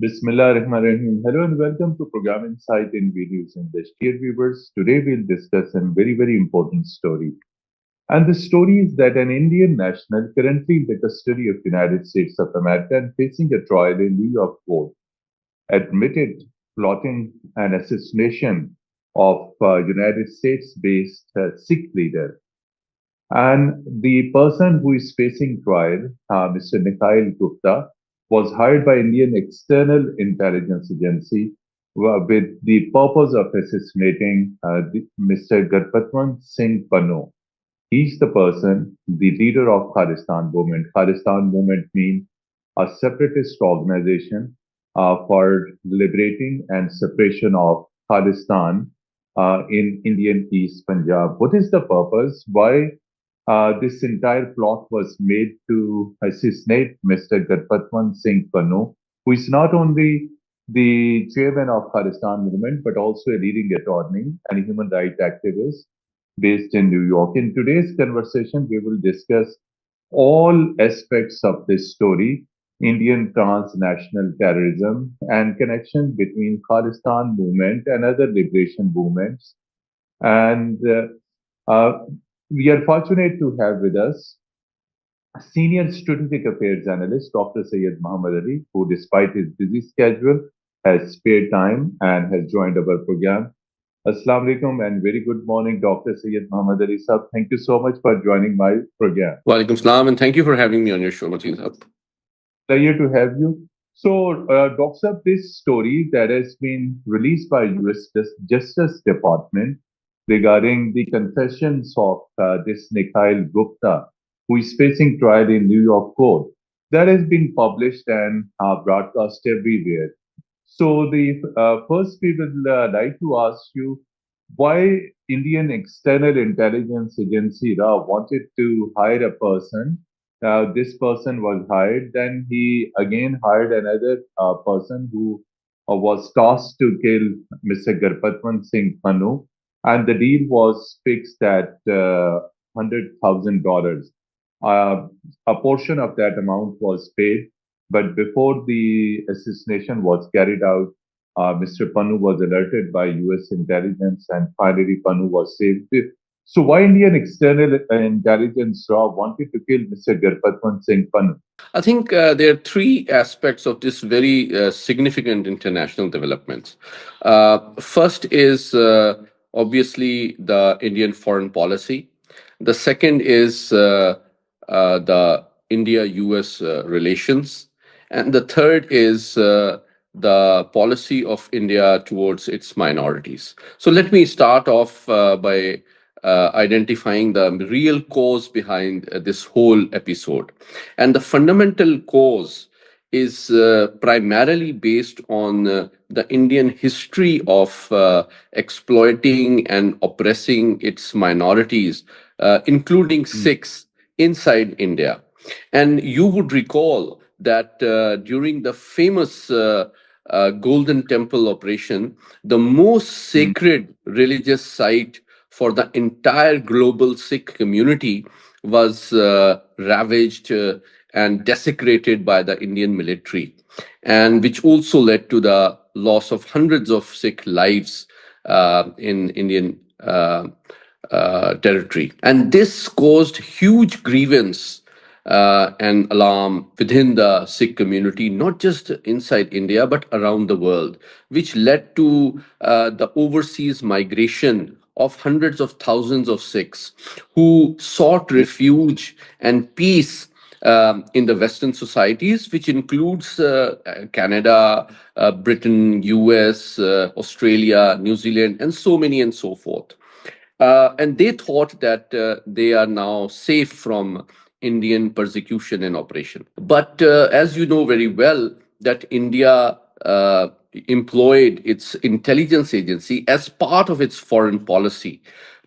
Bismillah ar-Rahman ar-Rahim. Hello and welcome to Program Insight in Videos English. Dear viewers, today we'll discuss a very important story. And the story is that an Indian national currently in the custody of United States of America and facing a trial in New York court admitted plotting an assassination of United States-based Sikh leader. And the person who is facing trial, Mr. Mikhail Gupta, was hired by Indian External Intelligence Agency with the purpose of assassinating Mr. Gurpatwant Singh Pannu. He's the person, the leader of Khalistan movement. Khalistan movement means a separatist organization for liberating and separation of Khalistan in Indian East Punjab. What is the purpose? Why this entire plot was made to assassinate Mr. Gurpatwant Singh Pannu, who is not only the chairman of Khalistan movement, but also a leading attorney and human rights activist based in New York. In today's conversation, we will discuss all aspects of this story, Indian transnational terrorism and connection between Khalistan movement and other liberation movements. And uh, we are fortunate to have with us Senior Strategic Affairs Analyst Dr. Syed Muhammad Ali, who, despite his busy schedule, has spared time and has joined our program. Assalamu alaikum and very good morning, Dr. Syed Muhammad Ali Sahab. Thank you so much for joining my program. Walaikum salam, and thank you for having me on your show, Mateen. Pleasure to have you. So, Dr. Sahab, this story that has been released by U.S. Justice Department regarding the confessions of this Mikhail Gupta, who is facing trial in New York court, that has been published and broadcast everywhere. So, the first we would like to ask you why Indian External Intelligence Agency RA wanted to hire a person. This person was hired. Then he again hired another person who was tasked to kill Mr. Gurpatwant Singh Pannu, and the deal was fixed at $100,000. Uh, a portion of that amount was paid, but before the assassination was carried out, Mr. Pannu was alerted by U.S. intelligence, and finally Pannu was saved. So, why Indian external intelligence wanted to kill Mr. Gurpatwant Singh Pannu? I think there are three aspects of this very significant international developments. First is obviously the Indian foreign policy. The second is the India-US relations. And the third is the policy of India towards its minorities. So let me start off by identifying the real cause behind this whole episode. And the fundamental cause is primarily based on the Indian history of exploiting and oppressing its minorities, including Sikhs inside India. And you would recall that during the famous Golden Temple operation, the most Mm, sacred religious site for the entire global Sikh community was ravaged and desecrated by the Indian military, and which also led to the loss of hundreds of Sikh lives in Indian territory. And this caused huge grievance and alarm within the Sikh community, not just inside India, but around the world, which led to the overseas migration of hundreds of thousands of Sikhs who sought refuge and peace in the Western societies, which includes Canada, Britain, US, Australia, New Zealand, and so many and so forth. And they thought that they are now safe from Indian persecution and oppression. But as you know very well, that India employed its intelligence agency as part of its foreign policy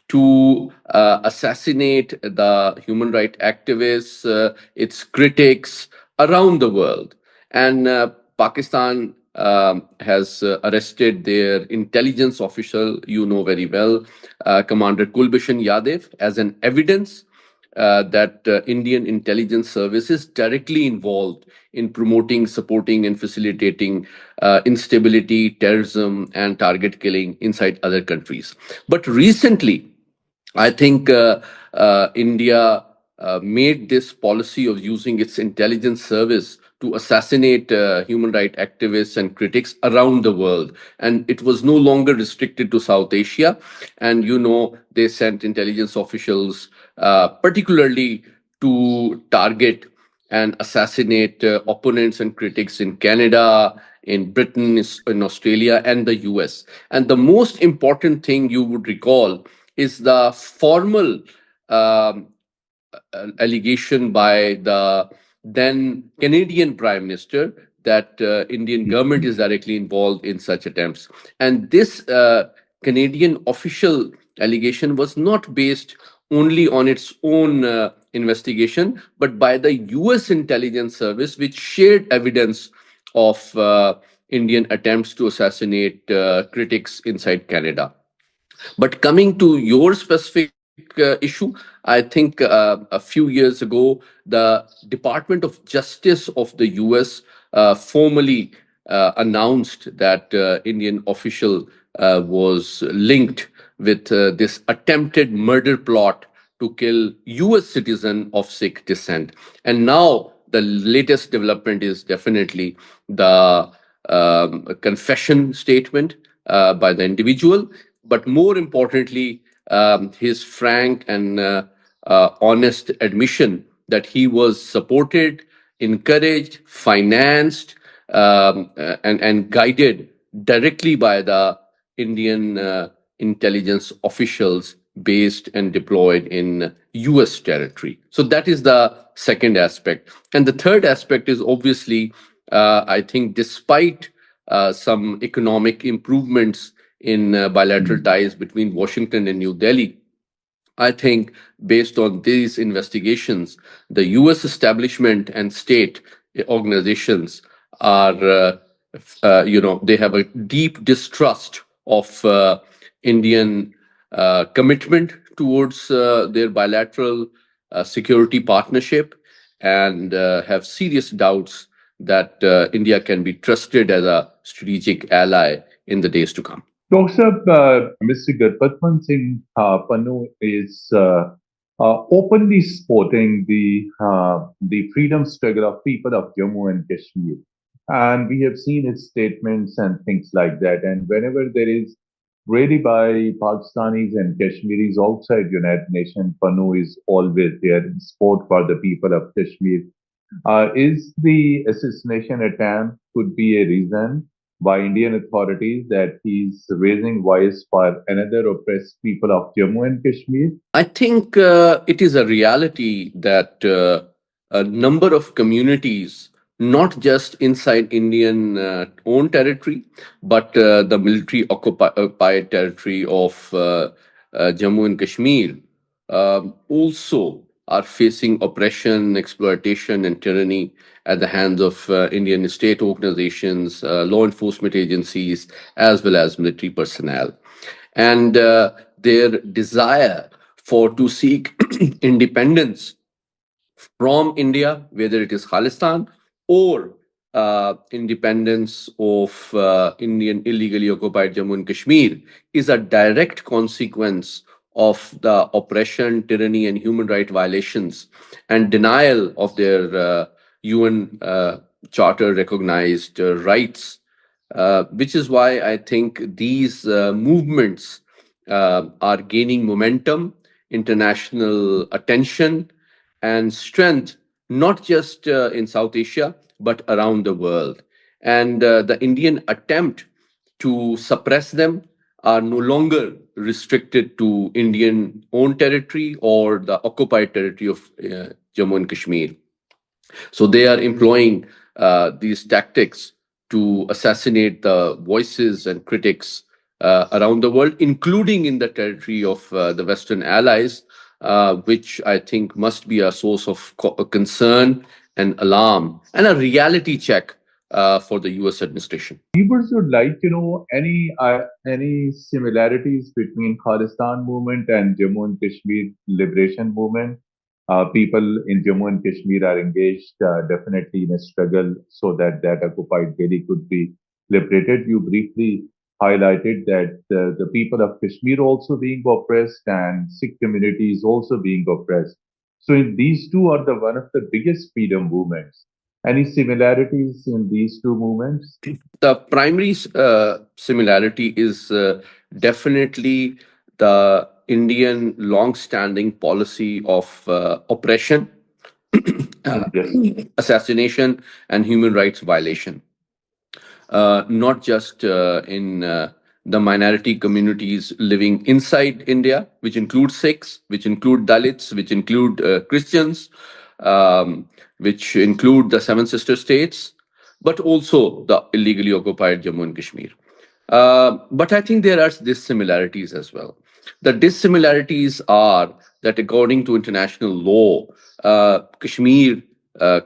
to assassinate the human rights activists, its critics around the world. And Pakistan has arrested their intelligence official, you know very well, Commander Kulbushan Yadav, as an evidence. that Indian intelligence service is directly involved in promoting, supporting, and facilitating instability, terrorism, and target killing inside other countries. But recently, I think India made this policy of using its intelligence service to assassinate human rights activists and critics around the world. And it was no longer restricted to South Asia. And, they sent intelligence officials, particularly to target and assassinate opponents and critics in Canada, in Britain, in Australia, and the US. And the most important thing you would recall is the formal um, allegation by the then Canadian Prime Minister that Indian government is directly involved in such attempts. And this Canadian official allegation was not based only on its own investigation, but by the US intelligence service, which shared evidence of Indian attempts to assassinate critics inside Canada. But coming to your specific issue, I think a few years ago, the Department of Justice of the US formally announced that Indian official was linked with this attempted murder plot to kill US citizen of Sikh descent. And now the latest development is definitely the confession statement by the individual, but more importantly, his frank and honest admission that he was supported, encouraged, financed, and guided directly by the Indian intelligence officials based and deployed in US territory. So that is the second aspect. And the third aspect is obviously, I think, despite some economic improvements in bilateral ties between Washington and New Delhi, I think, based on these investigations, the US establishment and state organizations are, they have a deep distrust of Indian commitment towards their bilateral security partnership, and have serious doubts that India can be trusted as a strategic ally in the days to come. Dr. Mr. Gurpatman Singh Pannu is openly supporting the freedom struggle of people of Jammu and Kashmir. And we have seen his statements and things like that. And whenever there is really by Pakistanis and Kashmiris outside United Nations, Pannu is always there in support for the people of Kashmir. Is the assassination attempt could be a reason by Indian authorities that he's raising voice for another oppressed people of Jammu and Kashmir? I think it is a reality that a number of communities, not just inside Indian owned territory, but the military occupied territory of Jammu and Kashmir, also are facing oppression, exploitation, and tyranny at the hands of Indian state organizations, law enforcement agencies, as well as military personnel. And their desire for to seek independence from India, whether it is Khalistan or independence of Indian illegally occupied Jammu and Kashmir, is a direct consequence of the oppression, tyranny, and human right violations and denial of their UN Charter recognized rights, which is why I think these movements are gaining momentum, international attention, and strength, not just in South Asia, but around the world. And the Indian attempt to suppress them are no longer restricted to Indian owned territory or the occupied territory of Jammu and Kashmir. So they are employing these tactics to assassinate the voices and critics around the world, including in the territory of the Western allies, which I think must be a source of concern and alarm and a reality check for the US administration. Viewers would like to know any similarities between Khalistan movement and Jammu and Kashmir liberation movement. People in Jammu and Kashmir are engaged definitely in a struggle so that that occupied Delhi could be liberated. You briefly highlighted that the people of Kashmir also being oppressed and Sikh community is also being oppressed. So these two are the one of the biggest freedom movements. Any similarities in these two movements? The primary similarity is definitely the Indian long-standing policy of oppression, Yes. assassination, and human rights violation, not just in the minority communities living inside India, which include Sikhs, which include Dalits, which include Christians, which include the Seven Sister States, but also the illegally occupied Jammu and Kashmir. But I think there are dissimilarities as well. The dissimilarities are that, according to international law, Kashmir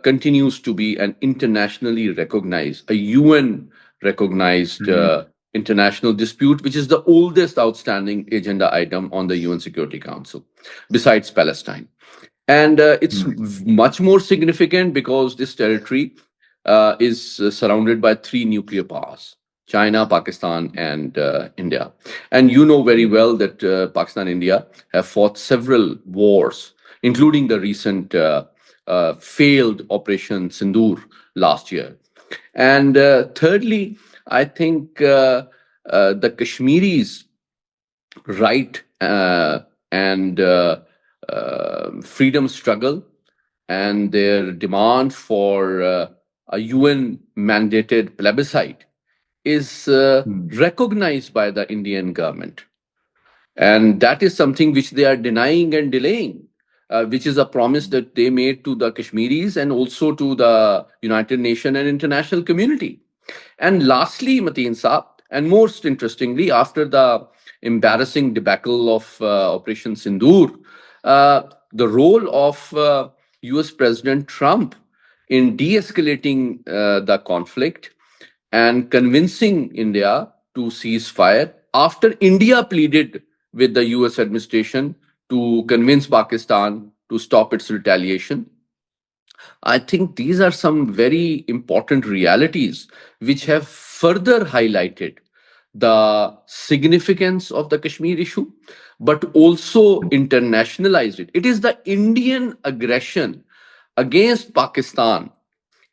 continues to be an internationally recognized, a UN recognized international dispute, which is the oldest outstanding agenda item on the UN Security Council, besides Palestine. And it's much more significant because this territory is surrounded by three nuclear powers: China, Pakistan, and India. And you know very well that Pakistan and India have fought several wars, including the recent failed Operation Sindoor last year. And thirdly, I think the Kashmiris' right and freedom struggle and their demand for a UN mandated plebiscite is recognized by the Indian government. And that is something which they are denying and delaying, which is a promise that they made to the Kashmiris and also to the United Nations and international community. And lastly, Mateen Saab, and most interestingly, after the embarrassing debacle of Operation Sindoor, the role of US President Trump in de escalating the conflict and convincing India to cease fire after India pleaded with the US administration to convince Pakistan to stop its retaliation. I think these are some very important realities which have further highlighted the significance of the Kashmir issue, but also internationalized it. It is the Indian aggression against Pakistan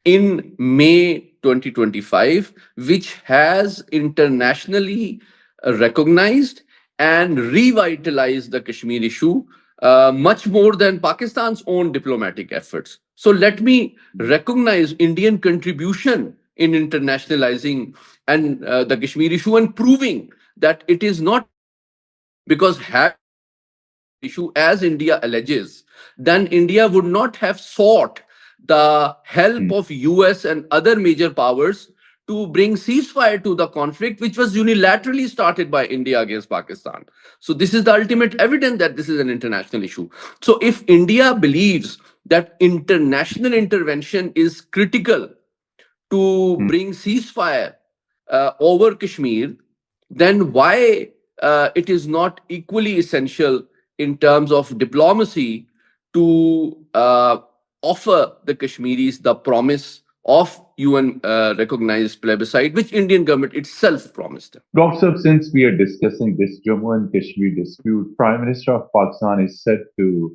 in May 2025, which has internationally recognized and revitalized the Kashmir issue much more than Pakistan's own diplomatic efforts. So let me recognize Indian contribution in internationalizing and the Kashmir issue and proving that it is not because had it been a national issue, as India alleges, then India would not have sought the help of US and other major powers to bring ceasefire to the conflict, which was unilaterally started by India against Pakistan. So this is the ultimate evidence that this is an international issue. So if India believes that international intervention is critical to bring ceasefire over Kashmir, then why it is not equally essential in terms of diplomacy to offer the Kashmiris the promise of UN recognized plebiscite, which Indian government itself promised them. Doctor, since we are discussing this Jammu and Kashmir dispute, Prime Minister of Pakistan is set to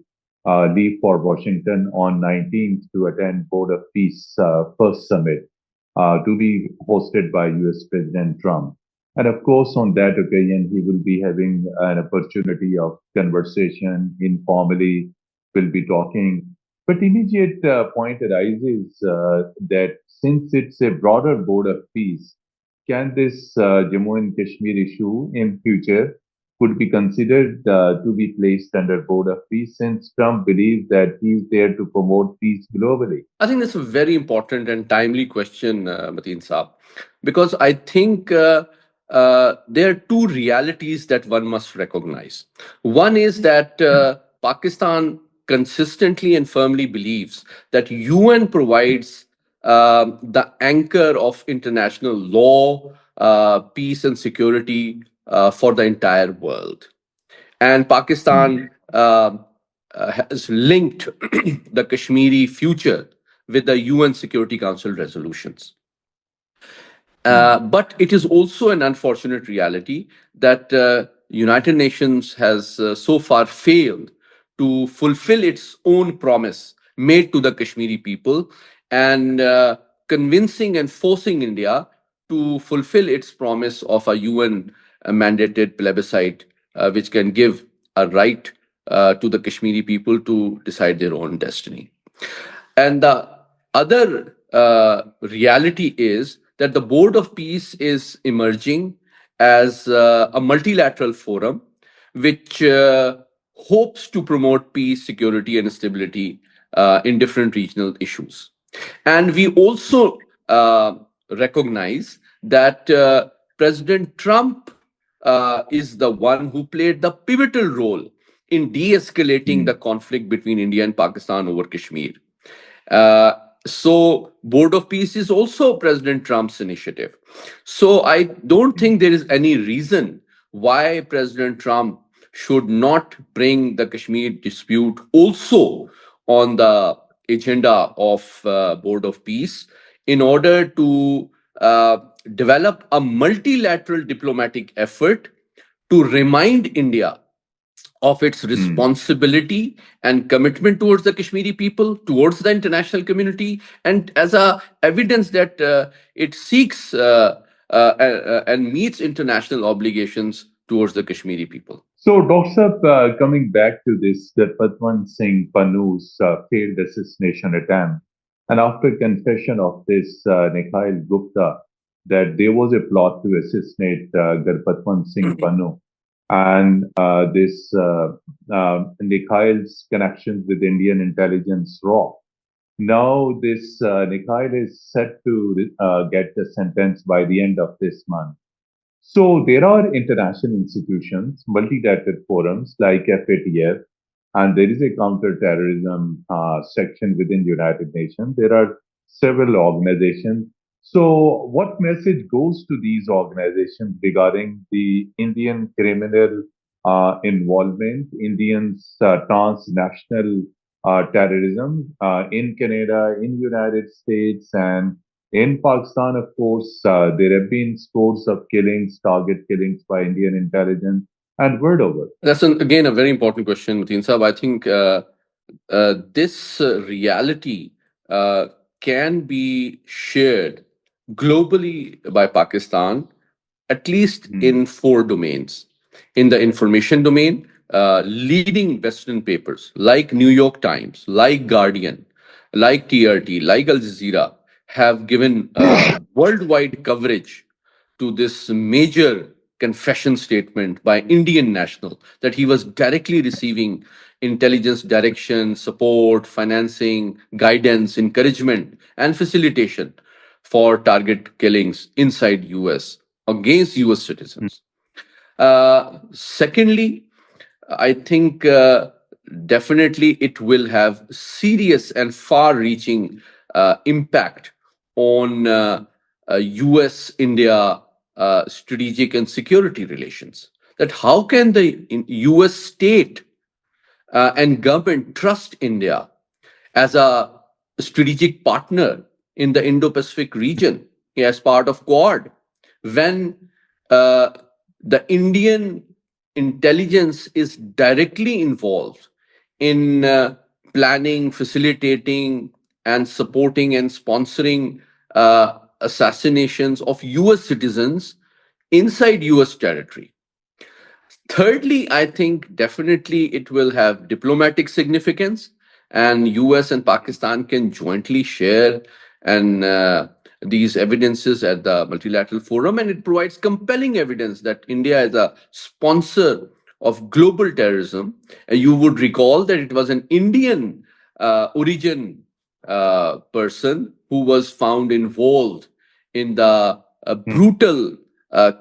leave for Washington on 19th to attend Board of Peace first summit to be hosted by US President Trump. And of course, on that occasion, he will be having an opportunity of conversation informally, will be talking. But immediate point arises that since it's a broader Board of Peace, can this Jammu and Kashmir issue in future could be considered to be placed under Board of Peace since Trump believes that he's there to promote peace globally? I think that's a very important and timely question, Mateen Saab, because I think there are two realities that one must recognize. One is that Pakistan consistently and firmly believes that UN provides the anchor of international law, peace, and security for the entire world. And Hmm. Pakistan has linked the Kashmiri future with the UN Security Council resolutions. mm, But it is also an unfortunate reality that United Nations has so far failed to fulfill its own promise made to the Kashmiri people, and convincing and forcing India to fulfill its promise of a UN mandated plebiscite, which can give a right to the Kashmiri people to decide their own destiny. And the other reality is that the Board of Peace is emerging as a multilateral forum which hopes to promote peace, security, and stability in different regional issues. And we also recognize that President Trump is the one who played the pivotal role in de escalating the mm, conflict between India and Pakistan over Kashmir. Uh, so, Board of Peace is also President Trump's initiative. So, I don't think there is any reason why President Trump should not bring the Kashmir dispute also on the agenda of Board of Peace in order to develop a multilateral diplomatic effort to remind India of its mm. responsibility and commitment towards the Kashmiri people, towards the international community, and as a evidence that it seeks and meets international obligations towards the Kashmiri people. So, Dr. Saab, coming back to this, the Patwan Singh Panu's failed assassination attempt, and after confession of this Nikhil Gupta that there was a plot to assassinate Garpatwan Singh Panu, and Nikhil's connections with Indian intelligence raw. Now, this Nikhil is set to get the sentence by the end of this month. So there are international institutions, multilateral forums like FATF, and there is a counter-terrorism section within United Nations. There are several organizations. So what message goes to these organizations regarding the Indian criminal involvement, Indians transnational terrorism in Canada, in United States, and in Pakistan, of course, there have been scores of killings, target killings by Indian intelligence, and word over. That's again a very important question, Mateen Saab. I think this reality uh, can be shared globally by Pakistan, at least Hmm. in four domains. In the information domain, leading Western papers like New York Times, like Guardian, like TRT, like Al Jazeera have given worldwide coverage to this major confession statement by Indian national that he was directly receiving intelligence direction, support, financing, guidance, encouragement, and facilitation for target killings inside US against US citizens. Secondly, I think definitely it will have serious and far reaching impact on US India strategic and security relations. That how can the US state and government trust India as a strategic partner in the Indo Pacific region as part of Quad when uh, the Indian intelligence is directly involved in planning, facilitating, and supporting and sponsoring assassinations of US citizens inside US territory. Thirdly, I think definitely it will have diplomatic significance, and US and Pakistan can jointly share and these evidences at the multilateral forum, and it provides compelling evidence that India is a sponsor of global terrorism. You would recall that it was an Indian origin person who was found involved in the Hmm. brutal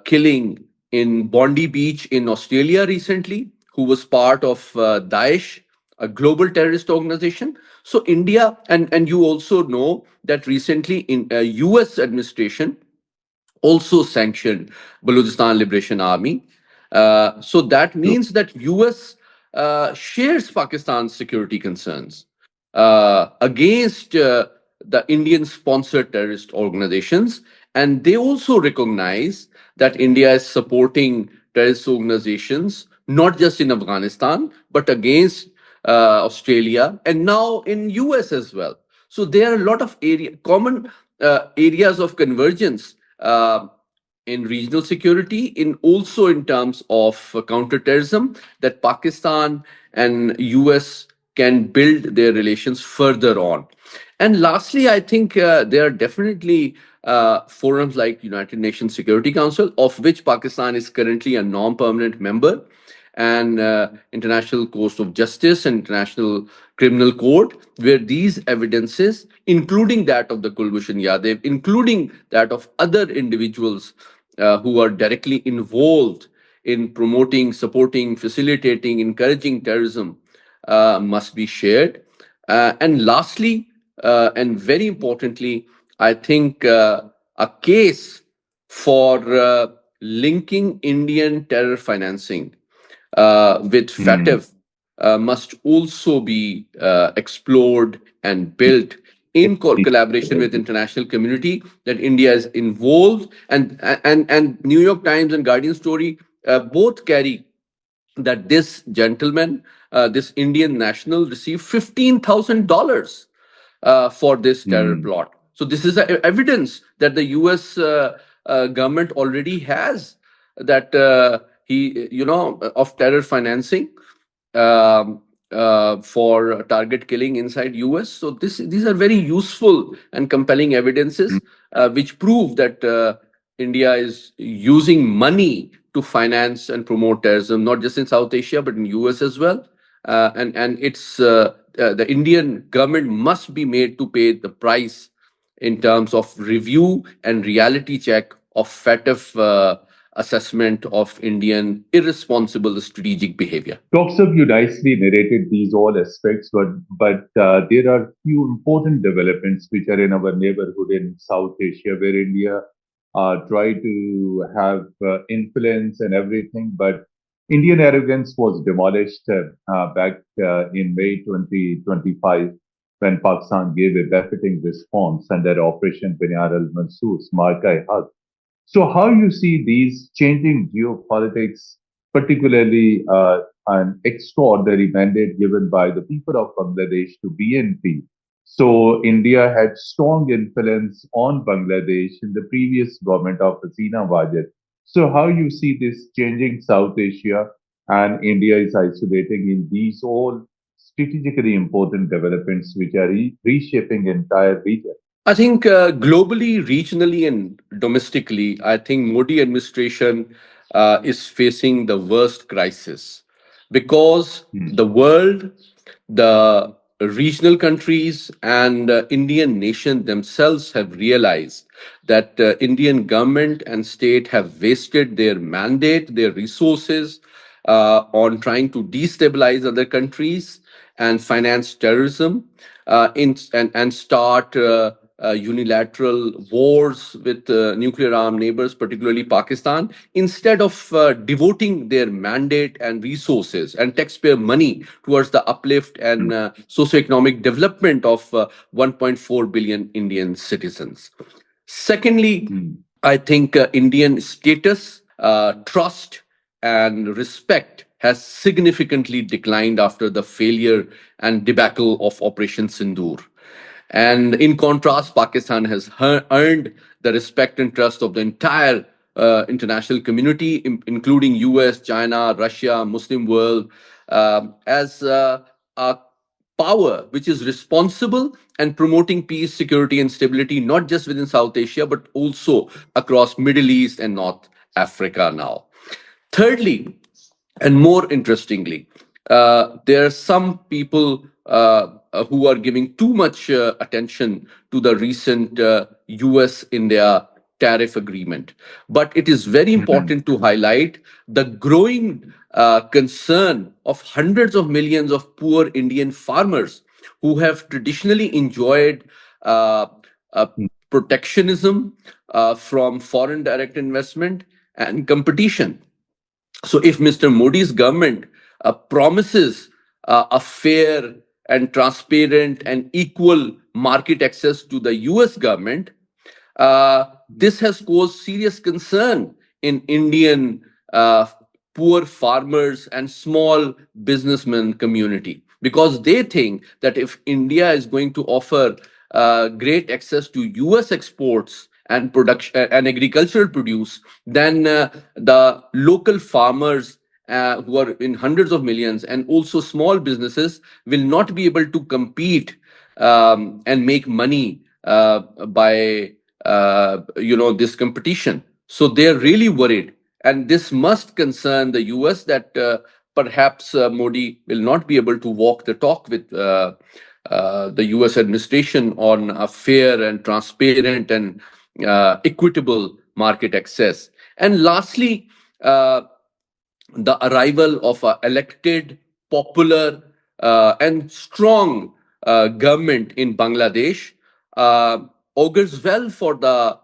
killing in Bondi Beach in Australia recently, who was part of Daesh, a global terrorist organization. So India, and you also know that recently in US administration also sanctioned Balochistan Liberation Army. So that means that US shares Pakistan's security concerns against the Indian sponsored terrorist organizations. And they also recognize that India is supporting terrorist organizations, not just in Afghanistan, but against Australia and now in US as well. So there are a lot of common areas of convergence in regional security, in also in terms of counterterrorism, that Pakistan and US can build their relations further on. And lastly, I think there are definitely forums like United Nations Security Council, of which Pakistan is currently a non-permanent member, and International Court of Justice and International Criminal Court, where these evidences, including that of the Kulbhushan Yadav, including that of other individuals who are directly involved in promoting, supporting, facilitating, encouraging terrorism, must be shared. And lastly, and very importantly, I think a case for linking Indian terror financing with Hmm. FATF must also be explored and built in collaboration with international community, that India is involved. And New York Times and Guardian story both carry that this gentleman, this Indian national, received $15,000 for this terror Hmm. plot. So this is evidence that the U.S. Government already has, that of terror financing for target killing inside US. So these are very useful and compelling evidences which prove that India is using money to finance and promote terrorism, not just in South Asia but in US as well. And it's the Indian government must be made to pay the price in terms of review and reality check of FATF assessment of Indian irresponsible strategic behavior. Doksa, you nicely narrated these all aspects, but there are few important developments which are in our neighborhood in South Asia, where India try to have influence and everything. But Indian arrogance was demolished back in May 2025 when Pakistan gave a befitting response under Operation Binyar al-Mansoor, Marka-e-Haq. So, how you see these changing geopolitics, particularly an extraordinary mandate given by the people of Bangladesh to BNP? So, India had strong influence on Bangladesh in the previous government of Hasina Wajid. So, how you see this changing South Asia, and India is isolating in these all strategically important developments which are reshaping entire region? I think globally, regionally, and domestically, I think Modi administration is facing the worst crisis, because Hmm. the world, the regional countries, and Indian nation themselves have realized that Indian government and state have wasted their mandate, their resources on trying to destabilize other countries and finance terrorism, and start unilateral wars with nuclear armed neighbors, particularly Pakistan, instead of devoting their mandate and resources and taxpayer money towards the uplift and socioeconomic development of 1.4 billion Indian citizens. Secondly, Hmm. I think Indian status, trust, and respect has significantly declined after the failure and debacle of Operation Sindoor. And in contrast, Pakistan has earned the respect and trust of the entire international community, including US, China, Russia, Muslim world, as a power which is responsible and promoting peace, security, and stability, not just within South Asia, but also across Middle East and North Africa now. Thirdly, and more interestingly, there are some people who are giving too much attention to the recent US India tariff agreement. But it is very Hmm. important to highlight the growing concern of hundreds of millions of poor Indian farmers who have traditionally enjoyed uh, uh, protectionism from foreign direct investment and competition. So if Mr. Modi's government promises a fair and transparent and equal market access to the US government, this has caused serious concern in Indian poor farmers and small businessmen community, because they think that if India is going to offer great access to US exports and production and agricultural produce, then the local farmers who are in hundreds of millions and also small businesses will not be able to compete and make money by this competition. So they're really worried, and this must concern the US that perhaps Modi will not be able to walk the talk with the US administration on a fair and transparent and equitable market access. And lastly, the arrival of an elected, popular, and strong government in Bangladesh uh, augurs well for the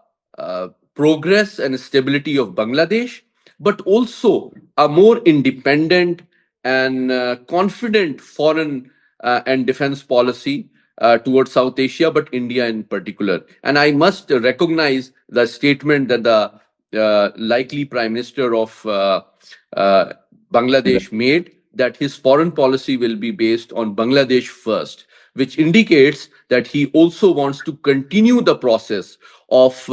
progress and stability of Bangladesh, but also a more independent and confident foreign and defense policy towards South Asia, but India in particular. And I must recognize the statement that the likely Prime Minister of uh, Bangladesh made, that his foreign policy will be based on Bangladesh first, which indicates that he also wants to continue the process of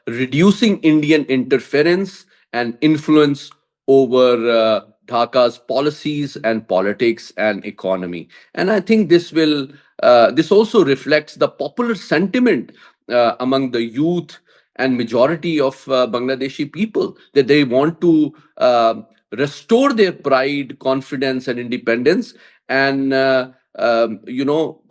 reducing Indian interference and influence over Dhaka's policies and politics and economy. And I think this also reflects the popular sentiment among the youth and majority of Bangladeshi people, that they want to restore their pride, confidence, and independence, and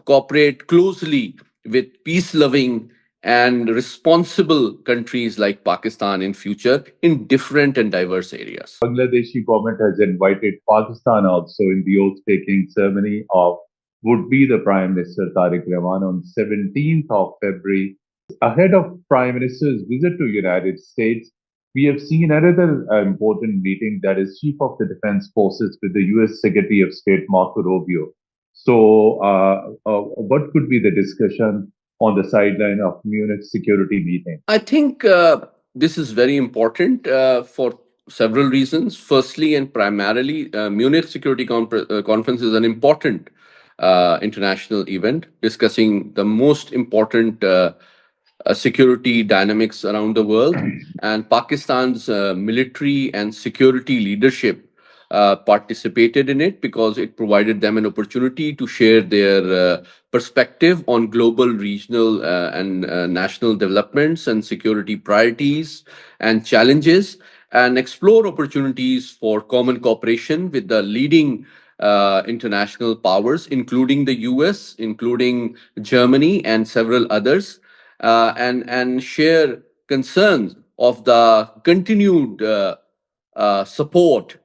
cooperate closely with peace-loving and responsible countries like Pakistan in future in different and diverse areas. Bangladeshi government has invited Pakistan also in the oath-taking ceremony of would be the Prime Minister Tariq Rahman on 17th of February. Ahead of Prime Minister's visit to United States, we have seen another important meeting, that is Chief of the Defense Forces with the U.S. Secretary of State Marco Rubio. So, what could be the discussion on the sideline of Munich security meeting? I think this is very important for several reasons. Firstly, and primarily, Munich Security Conference is an important international event discussing the most important security dynamics around the world. And Pakistan's military and security leadership participated in it because it provided them an opportunity to share their perspective on global, regional, and national developments and security priorities and challenges, and explore opportunities for common cooperation with the leading international powers, including the US, including Germany, and several others, and share concerns of the continued support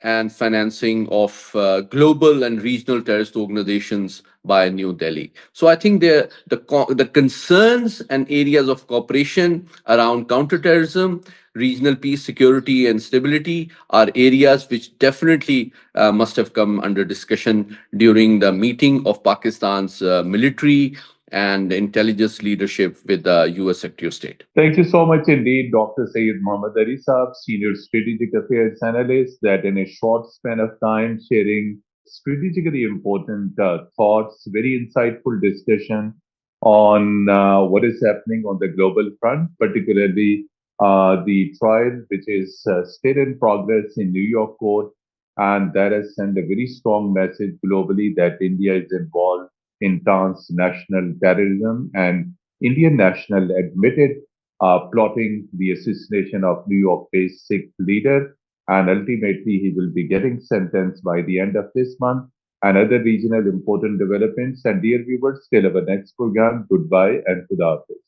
and financing of global and regional terrorist organizations by New Delhi. So I think the concerns and areas of cooperation around counterterrorism, regional peace, security, and stability are areas which definitely must have come under discussion during the meeting of Pakistan's military and intelligence leadership with the US Secretary of State. Thank you so much indeed, Dr. Syed Mohammad Ali Saab, Senior Strategic Affairs Analyst, that in a short span of time sharing strategically important thoughts, very insightful discussion on what is happening on the global front, particularly the trial which is still in progress in New York court, and that has sent a very strong message globally that India is involved in transnational terrorism, and Indian national admitted plotting the assassination of New York-based Sikh leader, and ultimately he will be getting sentenced by the end of this month. And other regional important developments. And dear viewers, till our next program, goodbye and Khuda Hafiz.